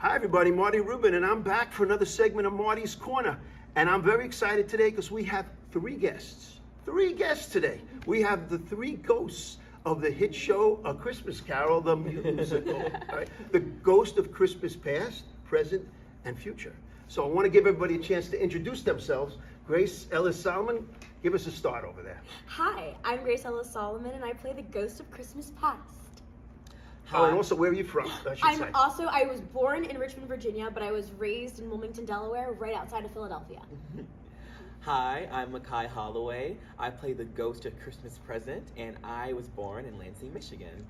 Hi everybody, Marty Rubin, and I'm back for another segment of Marty's Corner. And I'm very excited today because we have three guests. Three guests today. We have the three ghosts of the hit show A Christmas Carol, the musical. All right? The ghost of Christmas past, present, and future. So I want to give everybody a chance to introduce themselves. Grace Ellis Solomon, give us a start over there. Hi, I'm Grace Ellis Solomon, and I play the ghost of Christmas past. Oh, and also, where are you from? I was born in Richmond, Virginia, but I was raised in Wilmington, Delaware, right outside of Philadelphia. Hi, I'm Mekhi Holloway. I play the ghost of Christmas present, and I was born in Lansing, Michigan.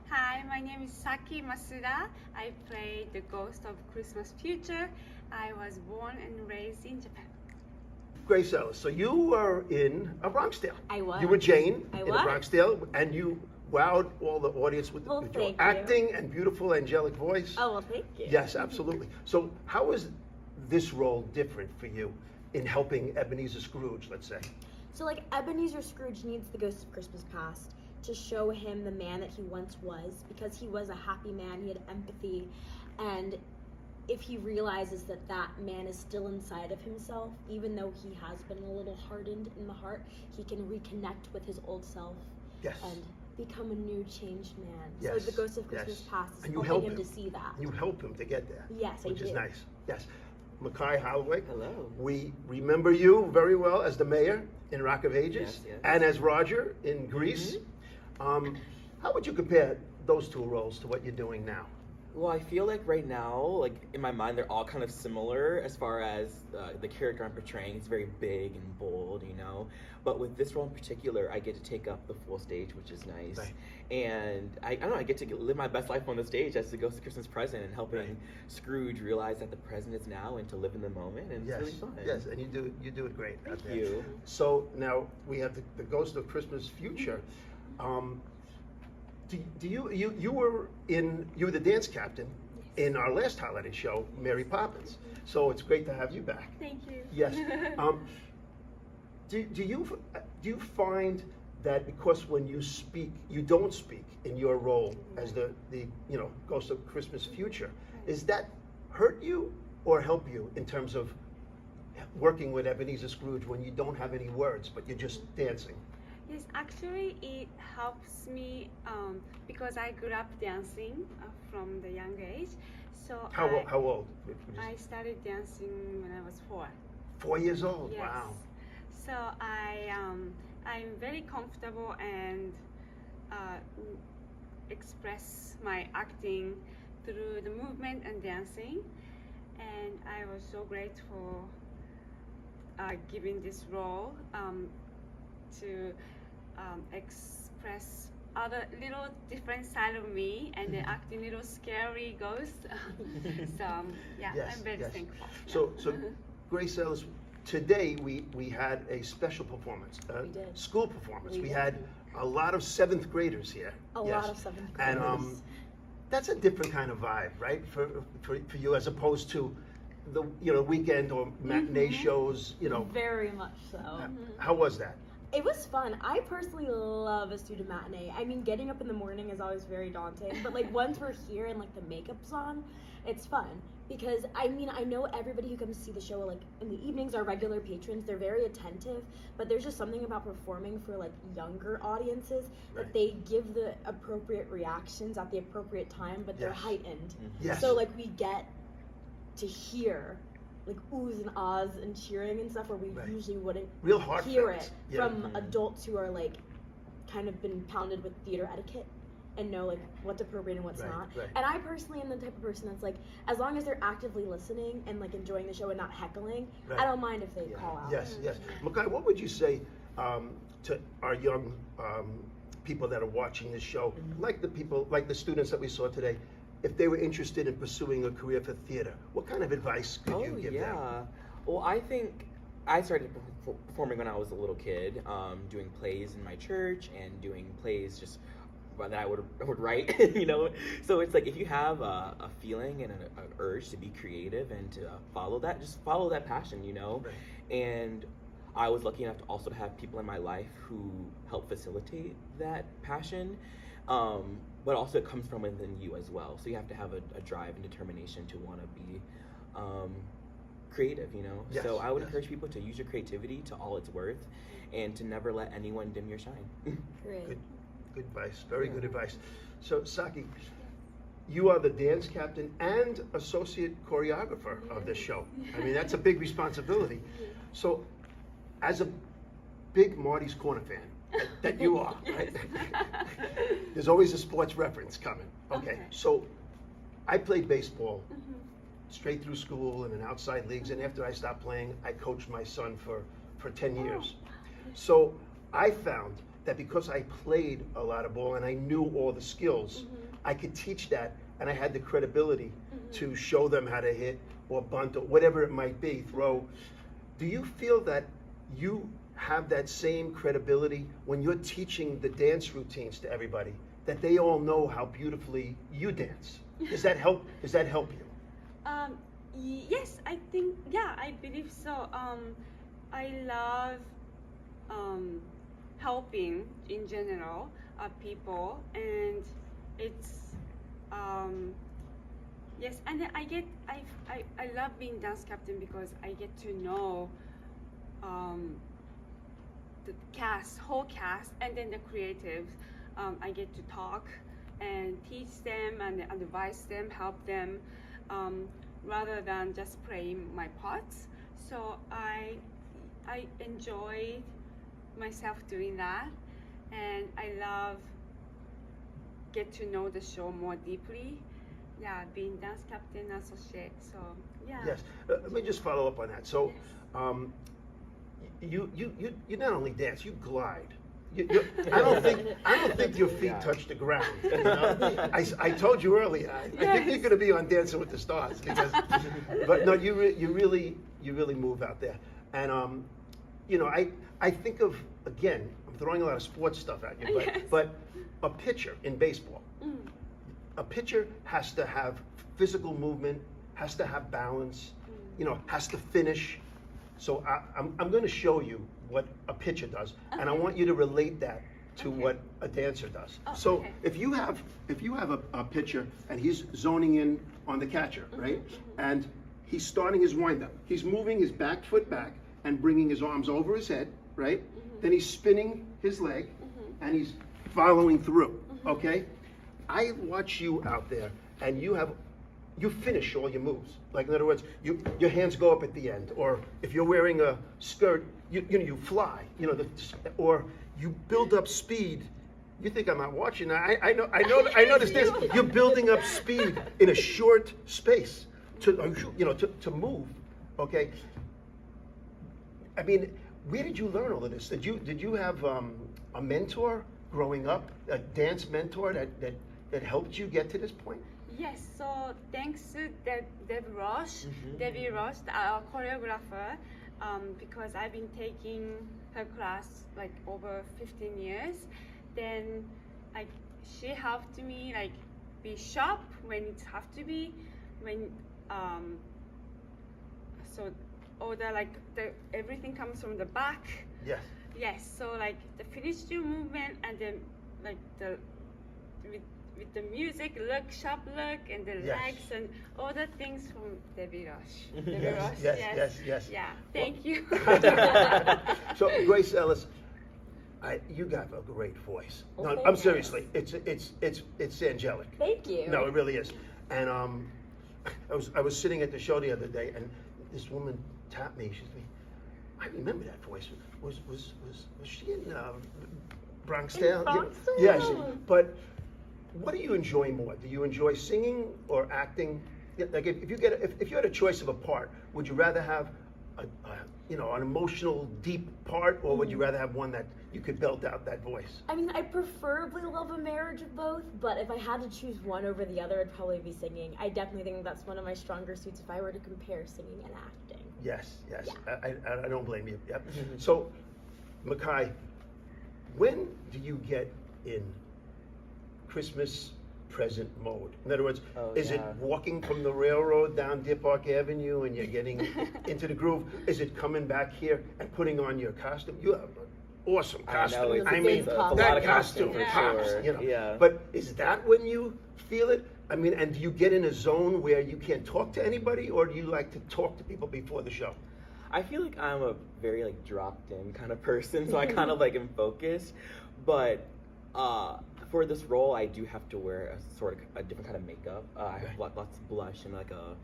Hi, my name is Saki Masuda. I play the ghost of Christmas future. I was born and raised in Japan. Grace Ellis, so you were in a Bronx Tale. I was. You were Jane I in was. a Bronx Tale, and you wowed all the audience with your thank you. acting and beautiful angelic voice. Oh, well, thank you. Yes, absolutely. So how is this role different for you in helping Ebenezer Scrooge, let's say? So, like, Ebenezer Scrooge needs the ghost of Christmas past to show him the man that he once was, because he was a happy man, he had empathy, and if he realizes that that man is still inside of himself, even though he has been a little hardened in the heart, he can reconnect with his old self. Yes. And become a new changed man. Yes. So the ghost of Christmas past is And you helping help him to see that. You help him to get there. Yes, I Which is do. nice. Yes. Mekhi Holloway. Hello. We remember you very well as the mayor in Rock of Ages, Yes, yes. and as Roger in Grease. How would you compare those two roles to what you're doing now? Well, I feel like right now, like in my mind, they're all kind of similar as far as the character I'm portraying. It's very big and bold, you know. But with this role in particular, I get to take up the full stage, which is nice. Right. And I don't know, I get to live my best life on the stage as the ghost of Christmas present and helping Scrooge realize that the present is now and to live in the moment. And Yes, it's really fun. yes, and you do it great. out Thank there. you. So now we have the Ghost of Christmas Future. You were the dance captain in our last holiday show, Mary Poppins. So it's great to have you back. Thank you. Yes. Do you find that because when you speak, you don't speak in your role as the Ghost of Christmas Future, is that hurt you or help you in terms of working with Ebenezer Scrooge when you don't have any words but you're just dancing? Yes, actually it helps me because I grew up dancing from the young age. So How old? I started dancing when I was 4. 4 years old. Yes. Wow. So I'm very comfortable and express my acting through the movement and dancing, and I was so grateful given this role to express other little different side of me and the acting little scary ghost. So yeah, Yes, I'm very yes. thankful. So Grace Ellis, today we had a special performance, We did. school performance. We We did. had a lot of 7th graders here. A Yes. lot of 7th graders. And that's a different kind of vibe, right? For you, as opposed to the weekend or matinee shows. Very much so. How was that? It was fun. I personally love a student matinee. I mean, getting up in the morning is always very daunting, but like once we're here and like the makeup's on, it's fun. Because I mean, I know everybody who comes to see the show like in the evenings are regular patrons. They're very attentive, but there's just something about performing for like younger audiences Right. that they give the appropriate reactions at the appropriate time, but they're Yes. heightened. Yes. So like we get to hear like oohs and ahs and cheering and stuff where we Right. usually wouldn't Real heartfelt. hear it Yeah. from adults who are like kind of been pounded with theater etiquette and know like what's appropriate and what's Right, not. right. And I personally am the type of person that's like, as long as they're actively listening and like enjoying the show and not heckling, Right. I don't mind if they call out. Yes, yes. Mekhi, what would you say to our young people that are watching this show, like the students that we saw today, if they were interested in pursuing a career for theater? What kind of advice could you give them? Well, I think I started performing when I was a little kid, doing plays in my church and doing plays just that I would write, So it's like if you have a feeling and an urge to be creative and to follow that, just follow that passion, Right. And I was lucky enough to also have people in my life who help facilitate that passion. but also it comes from within you as well. So you have to have a drive and determination to want to be creative, you know? Yes, So I would yes. encourage people to use your creativity to all it's worth and to never let anyone dim your shine. Great. Good advice. Very good advice. So, Saki, you are the dance captain and associate choreographer of this show. I mean, that's a big responsibility. So, as a big Marty's Corner fan that you are, right? There's always a sports reference coming. Okay, so I played baseball straight through school and in outside leagues, and after I stopped playing, I coached my son for 10 years. So I found that because I played a lot of ball and I knew all the skills, I could teach that, and I had the credibility to show them how to hit or bunt or whatever it might be, throw. Do you feel that you have that same credibility when you're teaching the dance routines to everybody, that they all know how beautifully you dance? Does that help? Does that help you? Yes, I think, yeah, I believe so. I love helping in general people, and it's yes, and then I love being dance captain because I get to know the whole cast, and then the creatives. I get to talk and teach them and advise them, help them, rather than just playing my parts. So I enjoy myself doing that, and I love get to know the show more deeply. Yeah, being dance captain associate. So yeah. Yes. Let me just follow up on that. So, you not only dance, you glide. I don't think your feet touch the ground. You know? I told you earlier. I think you're going to be on Dancing with the Stars because, but no, you really move out there. And you know, I think of, again, I'm throwing a lot of sports stuff at you, but a pitcher in baseball, a pitcher has to have physical movement, has to have balance, you know, has to finish. So I'm going to show you what a pitcher does, and I want you to relate that to what a dancer does. So if you have a pitcher and he's zoning in on the catcher, right, and he's starting his windup, he's moving his back foot back and bringing his arms over his head, right? Then he's spinning his leg and he's following through. Okay, I watch you out there, and you finish all your moves. Like, in other words, your hands go up at the end, or if you're wearing a skirt, you fly, or you build up speed. You think I'm not watching? I know this dance. You're building up speed in a short space to move. Okay. I mean, where did you learn all of this? Did you have a mentor growing up, a dance mentor that helped you get to this point? Yes, so thanks to Debbie Roche, our choreographer, because I've been taking her class like over 15 years. Then she helped me be sharp when it have to be, when so all the everything comes from the back. Yes. Yes, so the finished your movement, and then with the music, sharp look, and the legs, and all the things from Debbie Roche. Yes. Yeah, thank you. So, Grace Ellis, you got a great voice. Well, No, thank you. seriously, it's angelic. Thank you. No, it really is. And I was sitting at the show the other day, and this woman tapped me. She said, "I remember that voice. Was she in Bronx Tale?" Bronx Tale? Yes, but. What do you enjoy more? Do you enjoy singing or acting? Like if you had a choice of a part, would you rather have an emotional, deep part, or would you rather have one that you could belt out that voice? I mean, I preferably love a marriage of both, but if I had to choose one over the other, it'd probably be singing. I definitely think that's one of my stronger suits if I were to compare singing and acting. Yes. Yeah. I don't blame you. Yep. So, Mekhi, when do you get in Christmas present mode? In other words, is it walking from the railroad down Deer Park Avenue and you're getting into the groove? Is it coming back here and putting on your costume? You have awesome I costume. know, it's, I it's, mean, it's a lot that of costume costume for pops, sure. you know. Yeah. But is that when you feel it? I mean, and do you get in a zone where you can't talk to anybody, or do you like to talk to people before the show? I feel like I'm a very like dropped in kind of person, so I kind of like am focused. But for this role, I do have to wear a sort of a different kind of makeup. I have lots of blush and like a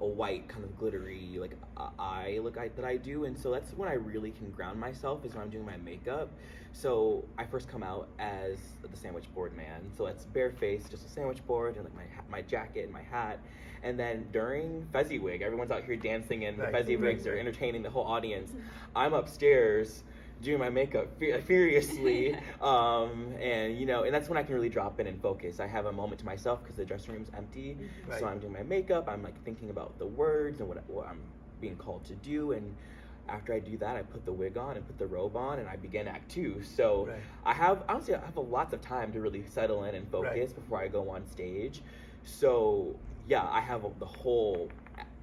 white kind of glittery like eye look that I do, and so that's when I really can ground myself is when I'm doing my makeup. So I first come out as the sandwich board man, so it's bare face, just a sandwich board, and like my jacket and my hat. And then during Fezziwig, everyone's out here dancing in Right. Fezziwigs or entertaining the whole audience. I'm upstairs doing my makeup furiously, and you know, and that's when I can really drop in and focus. I have a moment to myself because the dressing room's empty, Right. so I'm doing my makeup. I'm like thinking about the words and what I'm being called to do, and after I do that, I put the wig on and put the robe on, and I begin Act 2. So Right. I have lots of time to really settle in and focus Right. before I go on stage. So yeah, I have the whole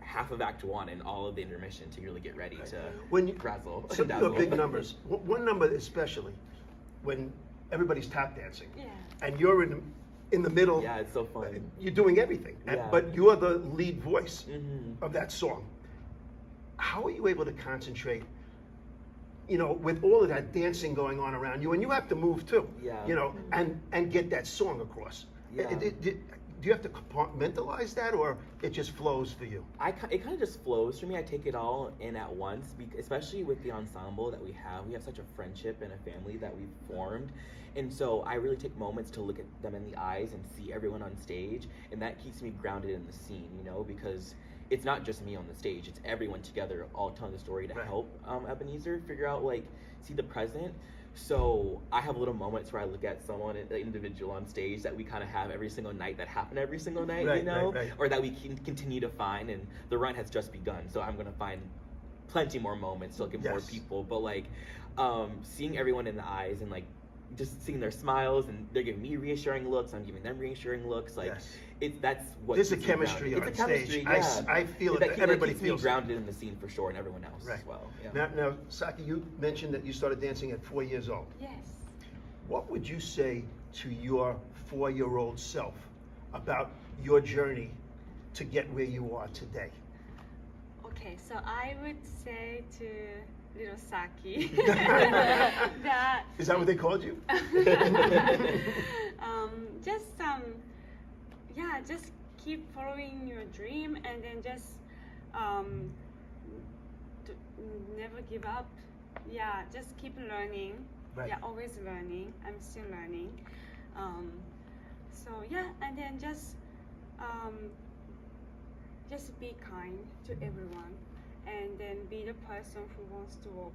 half of Act 1 and all of the intermission to really get ready to When you, razzle. some of your dazzle. big numbers, one number especially, when everybody's tap dancing, Yeah. and you're in the middle, Yeah, it's so fun. you're doing everything, Yeah. but you're the lead voice Mhm. of that song. How are you able to concentrate, you know, with all of that dancing going on around you, and you have to move too, Yeah. you know, and get that song across? Yeah. Do you have to compartmentalize that, or it just flows for you? It kind of just flows for me. I take it all in at once, especially with the ensemble that we have. We have such a friendship and a family that we've formed. And so I really take moments to look at them in the eyes and see everyone on stage. And that keeps me grounded in the scene, you know, because it's not just me on the stage. It's everyone together all telling the story to Right. help Ebenezer figure out, like, see the present. So I have little moments where I look at someone, an individual on stage that we kind of have every single night, that happen every single night, Right, you know, right. or that we can continue to find. And the run has just begun, so I'm gonna find plenty more moments to look at more Yes. people. But like seeing everyone in the eyes and like just seeing their smiles, and they're giving me reassuring looks, I'm giving them reassuring looks. Like Yes. that's what There's a keeps me chemistry grounded. on It's a chemistry, stage. yeah. I feel it. That Everybody keeps feels me it. grounded in the scene for sure, and everyone else Right. as well. Yeah. Now, Saki, you mentioned that you started dancing at 4 years old. Yes. What would you say to your 4-year-old self about your journey to get where you are today? Okay, so I would say to little Saki that Is that what they called you? just keep following your dream, and then just never give up. Yeah, just keep learning. Right. Yeah, always learning. I'm still learning. So yeah, and then just be kind to everyone, and then be the person who wants to walk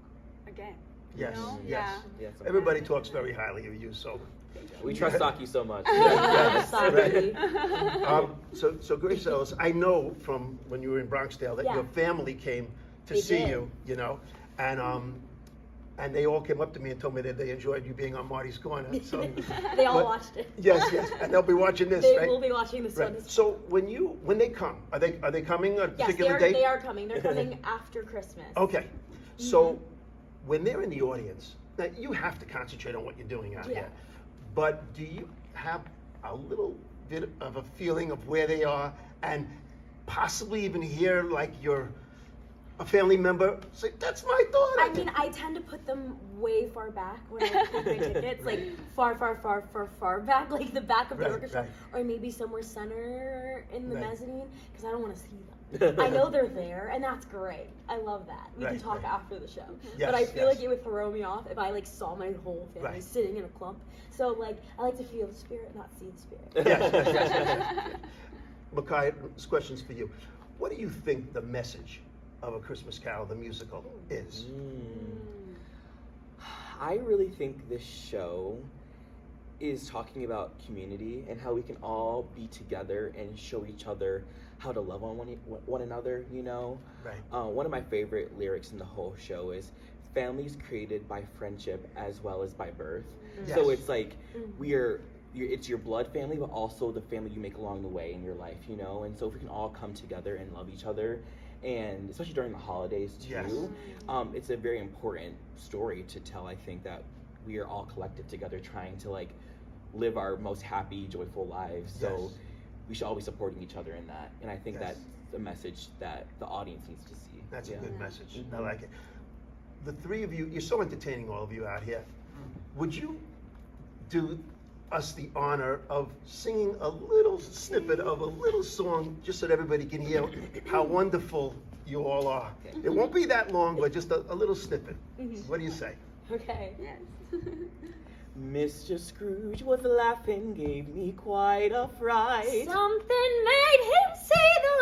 again. Yes, You know? yes. Yes, Everybody talks very highly of you, so. we trust Saki so much. Yes, Saki. right. So Grace Ellis, I know from when you were in Bronxdale that Yeah. your family came to They see did. you, you know, and they all came up to me and told me that they enjoyed you being on Marty's Corner. So, They all but- watched it. yes, and they'll be watching this, They right? will be watching this Right. one. So when they come, are they coming a Yes, particular date? they are coming. They're coming after Christmas. Okay, so when they're in the audience, now you have to concentrate on what you're doing out Yeah. here. But do you have a little bit of a feeling of where they are, and possibly even hear like a family member say, "That's my daughter"? I mean, I tend to put them way far back when I book my tickets, like far back, like the back of the Right, orchestra, right. or maybe somewhere center in the Right. mezzanine, because I don't want to see them. I know they're there, and that's great. I love that. We Right, can talk right. after the show. Yes, but I feel yes. like it would throw me off if I like saw my whole family Right. sitting in a clump. So like, I like to feel the spirit, not see the spirit. Yes. Mekhi, this question's for you. What do you think the message of A Christmas Carol, the musical, is? I really think this show is talking about community and how we can all be together and show each other how to love on one another, you know? Right. One of my favorite lyrics in the whole show is, families created by friendship as well as by birth. So Yes. it's like, it's your blood family, but also the family you make along the way in your life, you know? And so if we can all come together and love each other, and especially during the holidays too, Yes. it's a very important story to tell. I think that we are all collective together trying to like live our most happy, joyful lives. So Yes. we should all be supporting each other in that. And I think Yes. that's the message that the audience needs to see. That's a Yeah. good message. I Mhm. like it. The three of you, you're so entertaining, all of you out here. Would you do us the honor of singing a little snippet of a little song just so that everybody can hear how wonderful you all are? Okay. It won't be that long, but just a little snippet. What do you say? Okay. Yes. Mr. Scrooge was laughing, gave me quite a fright. Something made him see the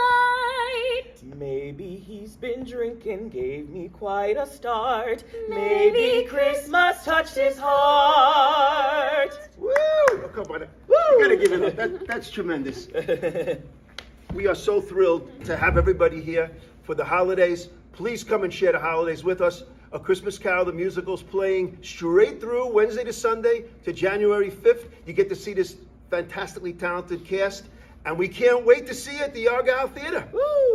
light. Maybe he's been drinking, gave me quite a start. Maybe Maybe Christmas touched his heart. Woo! Oh, come on. You gotta give it up. That's tremendous. We are so thrilled to have everybody here for the holidays. Please come and share the holidays with us. A Christmas Carol, the musical's playing straight through Wednesday to Sunday to January 5th. You get to see this fantastically talented cast, and we can't wait to see you at the Argyle Theater. Woo!